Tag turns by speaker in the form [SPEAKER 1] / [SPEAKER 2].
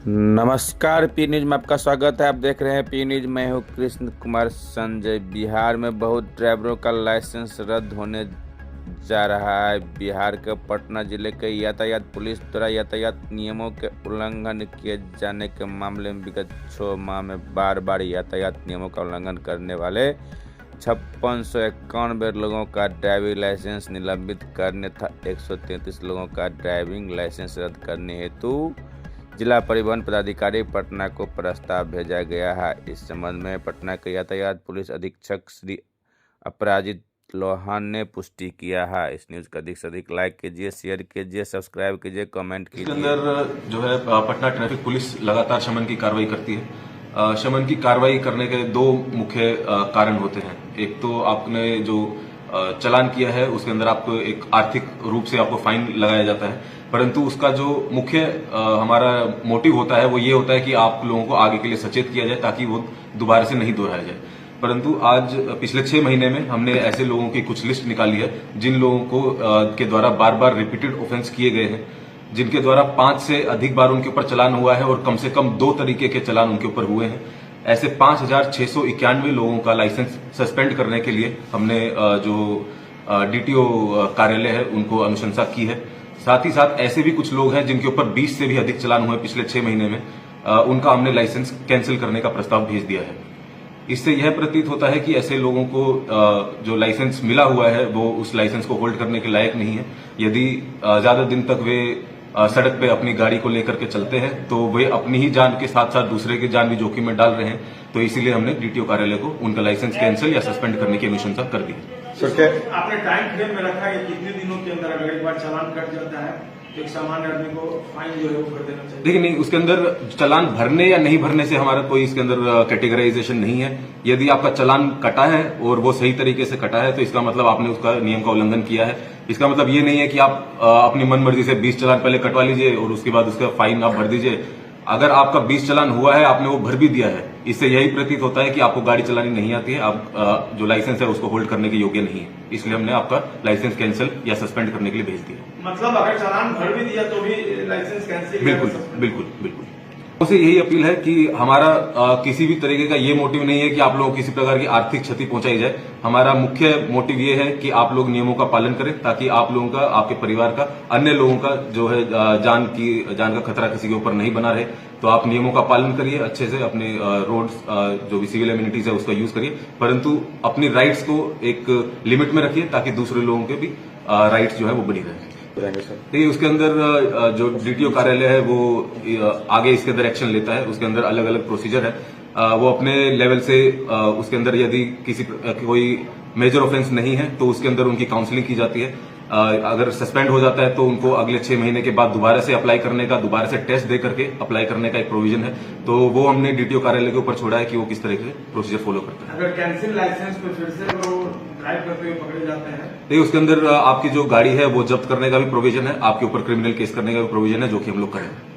[SPEAKER 1] नमस्कार, P news में आपका स्वागत है। आप देख रहे हैं पी न्यूज। मैं हूं कृष्ण कुमार संजय। बिहार में बहुत ड्राइवरों का लाइसेंस रद्द होने जा रहा है। बिहार के पटना जिले के यातायात पुलिस द्वारा यातायात नियमों के उल्लंघन किए जाने के मामले में विगत 6 माह में बार बार यातायात नियमों का उल्लंघन करने वाले 5691 लोगों का ड्राइविंग लाइसेंस निलंबित करने तथा 133 लोगों का ड्राइविंग लाइसेंस रद्द करने हेतु जिला परिवहन पदाधिकारी पटना को प्रस्ताव भेजा गया है। इस संबंध में पटना के यातायात पुलिस अधीक्षक श्री अपराजित लोहान ने पुष्टि किया है। इस न्यूज को अधिक से अधिक लाइक कीजिए, शेयर कीजिए, सब्सक्राइब कीजिए, कमेंट कीजिए।
[SPEAKER 2] इसके अंदर जो है पटना ट्रैफिक पुलिस लगातार शमन की कार्रवाई करती है। शमन की कार्रवाई करने के दो मुख्य कारण होते हैं। एक तो आपने जो चालान किया है उसके अंदर आपको एक आर्थिक रूप से आपको फाइन लगाया जाता है, परंतु उसका जो मुख्य हमारा मोटिव होता है वो ये होता है कि आप लोगों को आगे के लिए सचेत किया जाए ताकि वो दोबारा से नहीं दोहराया जाए। परंतु आज पिछले 6 महीने में हमने ऐसे लोगों की कुछ लिस्ट निकाली है जिन लोगों को के द्वारा बार बार रिपीटेड ऑफेंस किए गए हैं, जिनके द्वारा 5 से अधिक बार उनके ऊपर चालान हुआ है और कम से कम 2 तरीके के चालान उनके ऊपर हुए हैं। ऐसे 5691 लोगों का लाइसेंस सस्पेंड करने के लिए हमने जो डीटीओ कार्यालय है उनको अनुशंसा की है। साथ ही साथ ऐसे भी कुछ लोग हैं जिनके ऊपर 20 से भी अधिक चालान हुए पिछले 6 महीने में, उनका हमने लाइसेंस कैंसिल करने का प्रस्ताव भेज दिया है। इससे यह प्रतीत होता है कि ऐसे लोगों को जो लाइसेंस मिला हुआ है वो उस लाइसेंस को होल्ड करने के लायक नहीं है। यदि ज्यादा दिन तक वे सड़क पे अपनी गाड़ी को लेकर के चलते हैं तो वे अपनी ही जान के साथ साथ दूसरे की जान भी जोखिम में डाल रहे हैं। तो इसीलिए हमने डीटीओ कार्यालय को उनका लाइसेंस कैंसिल या सस्पेंड करने की अनुशंसा कर दी है।
[SPEAKER 3] आपने टाइम फ्रेम में रखा है कि कितने दिनों के अंदर अगर एक बार चालान कट जाता है तो एक सामान्य आदमी को फाइन जो है वो भर देना चाहिए?
[SPEAKER 2] देखिए, नहीं, उसके अंदर चालान भरने या नहीं भरने से हमारा कोई इसके अंदर कैटेगराइजेशन नहीं है। यदि आपका चालान कटा है और वो सही तरीके से कटा है तो इसका मतलब आपने उसका नियम का उल्लंघन किया है। इसका मतलब ये नहीं है कि आप अपनी मनमर्जी से 20 चालान पहले कटवा लीजिए और उसके बाद उसका फाइन आप भर दीजिए। अगर आपका 20 चालान हुआ है, आपने वो भर भी दिया है, इससे यही प्रतीत होता है कि आपको गाड़ी चलानी नहीं आती है, आप जो लाइसेंस है उसको होल्ड करने के योग्य नहीं है। इसलिए हमने आपका लाइसेंस कैंसिल या सस्पेंड करने के लिए भेज दिया।
[SPEAKER 3] मतलब अगर चालान भर भी दिया तो भी लाइसेंस कैंसिल?
[SPEAKER 2] बिल्कुल बिल्कुल बिल्कुल। उसे यही अपील है कि हमारा किसी भी तरीके का ये मोटिव नहीं है कि आप लोगों को किसी प्रकार की आर्थिक क्षति पहुंचाई जाए। हमारा मुख्य मोटिव ये है कि आप लोग नियमों का पालन करें ताकि आप लोगों का, आपके परिवार का, अन्य लोगों का जो है जान का खतरा किसी के ऊपर नहीं बना रहे। तो आप नियमों का पालन करिए, अच्छे से अपने रोड्स जो भी सिविल एमिनिटीज है उसका यूज करिए, परंतु अपनी राइट्स को एक लिमिट में रखिए ताकि दूसरे लोगों के भी राइट्स जो है वो बनी रहे। देखिए, उसके अंदर जो डीटीओ कार्यालय है वो आगे इसके अंदर एक्शन लेता है। उसके अंदर अलग अलग प्रोसीजर है। वो अपने लेवल से उसके अंदर यदि कोई मेजर ऑफेंस नहीं है तो उसके अंदर उनकी काउंसलिंग की जाती है। अगर सस्पेंड हो जाता है तो उनको अगले 6 महीने के बाद दोबारा से अप्लाई करने का, दोबारा से टेस्ट दे करके अप्लाई करने का एक प्रोविजन है। तो वो हमने डीटीओ कार्यालय के ऊपर छोड़ा है कि वो किस तरह के प्रोसीजर फॉलो करता है।
[SPEAKER 3] अगर कैंसिल लाइसेंस पे फिर से वो ड्राइव करते हुए पकड़े जाते हैं
[SPEAKER 2] तो उसके अंदर आपकी जो गाड़ी है वो जब्त करने का भी प्रोविजन है, आपके ऊपर क्रिमिनल केस करने का भी प्रोविजन है, जो कि हम लोग करेंगे।